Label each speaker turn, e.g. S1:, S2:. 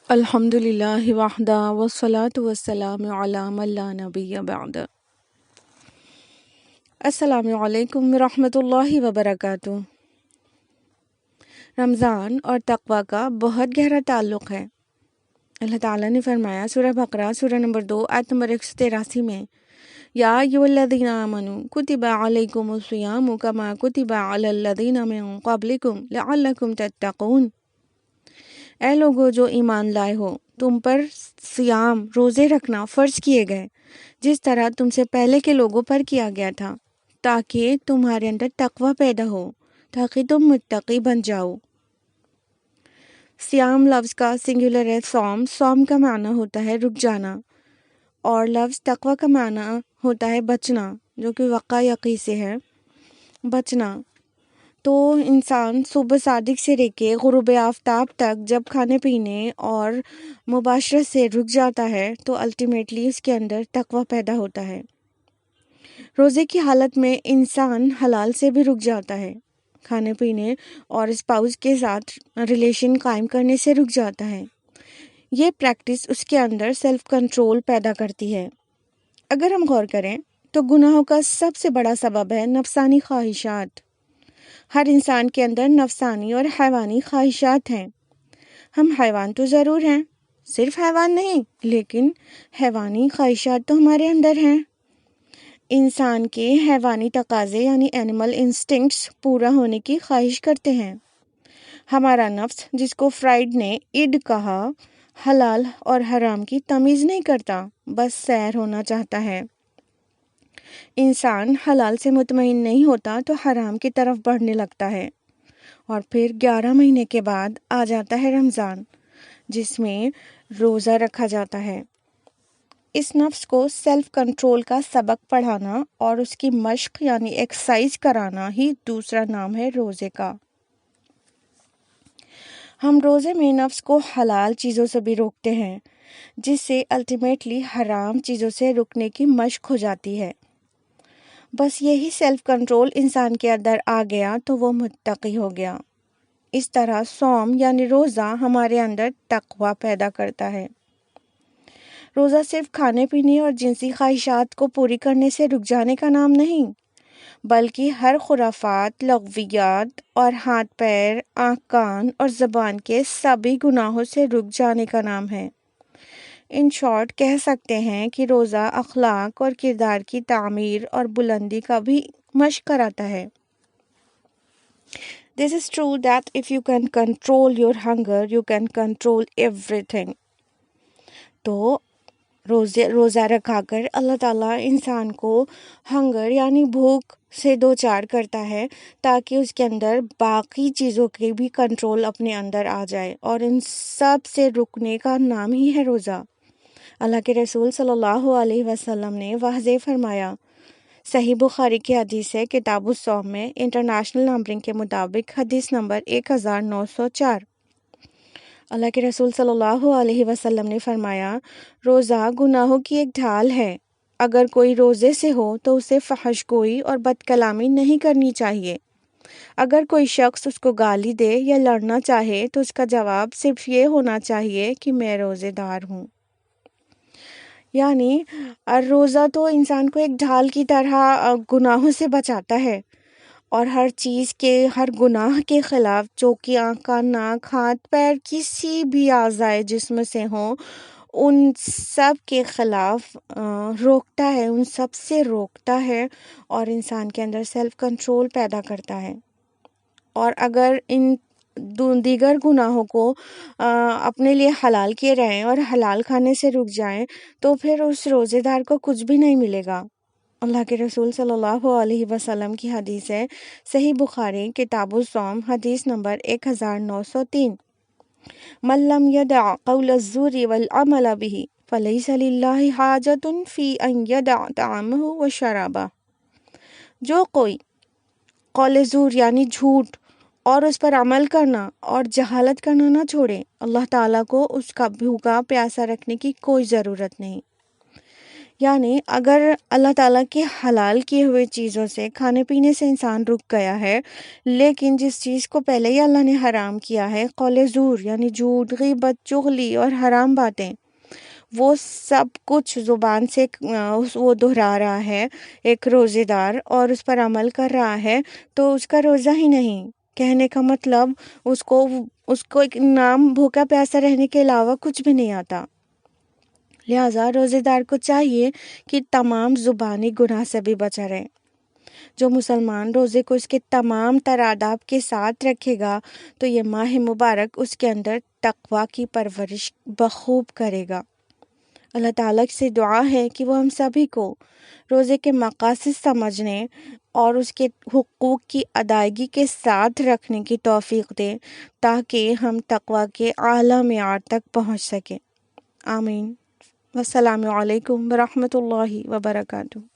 S1: الحمد للہ وحدہ والصلاة والسلام علی من لا نبی بعد۔ السلام علیکم ورحمۃ اللہ وبرکاتہ۔ رمضان اور تقوی کا بہت گہرا تعلق ہے۔ اللہ تعالیٰ نے فرمایا سورہ بقرہ سورہ نمبر 2 آیت نمبر 183 میں، یا ایھا الذین آمنوا کتب علیکم الصیام کما کتب علی الذین من قبلکم لعلکم تتقون۔ اے لوگو جو ایمان لائے ہو، تم پر صیام روزے رکھنا فرض کیے گئے جس طرح تم سے پہلے کے لوگوں پر کیا گیا تھا، تاکہ تمہارے اندر تقوی پیدا ہو، تاکہ تم متقی بن جاؤ۔ صیام لفظ کا سنگولر ہے صوم۔ صوم کا معنی ہوتا ہے رک جانا، اور لفظ تقوی کا معنی ہوتا ہے بچنا، جو کہ وقع یقی سے ہے، بچنا۔ تو انسان صبح صادق سے لے کے غروب آفتاب تک جب کھانے پینے اور مباشرت سے رک جاتا ہے تو الٹیمیٹلی اس کے اندر تقوی پیدا ہوتا ہے۔ روزے کی حالت میں انسان حلال سے بھی رک جاتا ہے، کھانے پینے اور اسپاؤس کے ساتھ ریلیشن قائم کرنے سے رک جاتا ہے۔ یہ پریکٹس اس کے اندر سیلف کنٹرول پیدا کرتی ہے۔ اگر ہم غور کریں تو گناہوں کا سب سے بڑا سبب ہے نفسانی خواہشات۔ ہر انسان کے اندر نفسانی اور حیوانی خواہشات ہیں۔ ہم حیوان تو ضرور ہیں، صرف حیوان نہیں، لیکن حیوانی خواہشات تو ہمارے اندر ہیں۔ انسان کے حیوانی تقاضے یعنی اینیمل انسٹنکٹس پورا ہونے کی خواہش کرتے ہیں۔ ہمارا نفس، جس کو فرائیڈ نے اِڈ کہا، حلال اور حرام کی تمیز نہیں کرتا، بس سیر ہونا چاہتا ہے۔ انسان حلال سے مطمئن نہیں ہوتا تو حرام کی طرف بڑھنے لگتا ہے، اور پھر 11 مہینے کے بعد آ جاتا ہے رمضان، جس میں روزہ رکھا جاتا ہے۔ اس نفس کو سیلف کنٹرول کا سبق پڑھانا اور اس کی مشق یعنی ایکسرسائز کرانا ہی دوسرا نام ہے روزے کا۔ ہم روزے میں نفس کو حلال چیزوں سے بھی روکتے ہیں، جس سے الٹیمیٹلی حرام چیزوں سے رکنے کی مشق ہو جاتی ہے۔ بس یہی سیلف کنٹرول انسان کے اندر آ گیا تو وہ متقی ہو گیا۔ اس طرح صوم یعنی روزہ ہمارے اندر تقوی پیدا کرتا ہے۔ روزہ صرف کھانے پینے اور جنسی خواہشات کو پوری کرنے سے رک جانے کا نام نہیں، بلکہ ہر خرافات، لغویات اور ہاتھ پیر، آنکھ کان اور زبان کے سبھی گناہوں سے رک جانے کا نام ہے۔ ان شارٹ کہہ سکتے ہیں کہ روزہ اخلاق اور کردار کی تعمیر اور بلندی کا بھی مشق کراتا ہے۔ This is true that if you can control your hunger, you can control everything۔ تو روزہ رکھا کر اللہ تعالیٰ انسان کو ہنگر یعنی بھوک سے دوچار کرتا ہے، تاکہ اس کے اندر باقی چیزوں کی بھی کنٹرول اپنے اندر آ جائے، اور ان سب سے رکنے کا نام ہی ہے روزہ۔ اللہ کے رسول صلی اللہ علیہ وسلم نے واضح فرمایا، صحیح بخاری کی حدیث ہے، کتاب الصوم میں، انٹرنیشنل نمبرنگ کے مطابق حدیث نمبر 1904۔ اللہ کے رسول صلی اللہ علیہ وسلم نے فرمایا، روزہ گناہوں کی ایک ڈھال ہے۔ اگر کوئی روزے سے ہو تو اسے فحش گوئی اور بد کلامی نہیں کرنی چاہیے۔ اگر کوئی شخص اس کو گالی دے یا لڑنا چاہے تو اس کا جواب صرف یہ ہونا چاہیے کہ میں روزے دار ہوں۔ یعنی روزہ تو انسان کو ایک ڈھال کی طرح گناہوں سے بچاتا ہے، اور ہر چیز کے، ہر گناہ کے خلاف، جو کہ آنکھ کان ناک ہاتھ پیر کسی بھی اعضائے جسم سے ہوں، ان سب کے خلاف روکتا ہے، ان سب سے روکتا ہے، اور انسان کے اندر سیلف کنٹرول پیدا کرتا ہے۔ اور اگر ان دیگر گناہوں کو اپنے لیے حلال کیے رہیں اور حلال کھانے سے رک جائیں تو پھر اس روزے دار کو کچھ بھی نہیں ملے گا۔ اللہ کے رسول صلی اللہ علیہ وسلم کی حدیث ہے، صحیح بخاری کتاب الصوم حدیث نمبر 1903، من لم يدع قول الزور والعمل به فليس لله حاجة في ان يدع طعامه وشرابه۔ جو کوئی قول زور یعنی جھوٹ اور اس پر عمل کرنا اور جہالت کرنا نہ چھوڑے، اللہ تعالیٰ کو اس کا بھوکا پیاسا رکھنے کی کوئی ضرورت نہیں۔ یعنی اگر اللہ تعالیٰ کے حلال کیے ہوئے چیزوں سے کھانے پینے سے انسان رک گیا ہے، لیکن جس چیز کو پہلے ہی اللہ نے حرام کیا ہے، قول زور یعنی جھوٹ، غیبت، چغلی اور حرام باتیں، وہ سب کچھ زبان سے وہ دہرا رہا ہے ایک روزے دار اور اس پر عمل کر رہا ہے، تو اس کا روزہ ہی نہیں۔ کہنے کا مطلب اس کو ایک نام بھوکا پیاسا رہنے کے علاوہ کچھ بھی نہیں آتا۔ لہٰذا روزے دار کو چاہیے کہ تمام زبانی گناہ سے بھی بچا رہے۔ جو مسلمان روزے کو اس کے تمام تر آداب کے ساتھ رکھے گا تو یہ ماہ مبارک اس کے اندر تقوی کی پرورش بخوب کرے گا۔ اللہ تعالیٰ سے دعا ہے کہ وہ ہم سبھی کو روزے کے مقاصد سمجھنے اور اس کے حقوق کی ادائیگی کے ساتھ رکھنے کی توفیق دے، تاکہ ہم تقوی کے اعلیٰ معیار تک پہنچ سکیں۔ آمین۔ السلام علیکم ورحمۃ اللہ وبرکاتہ۔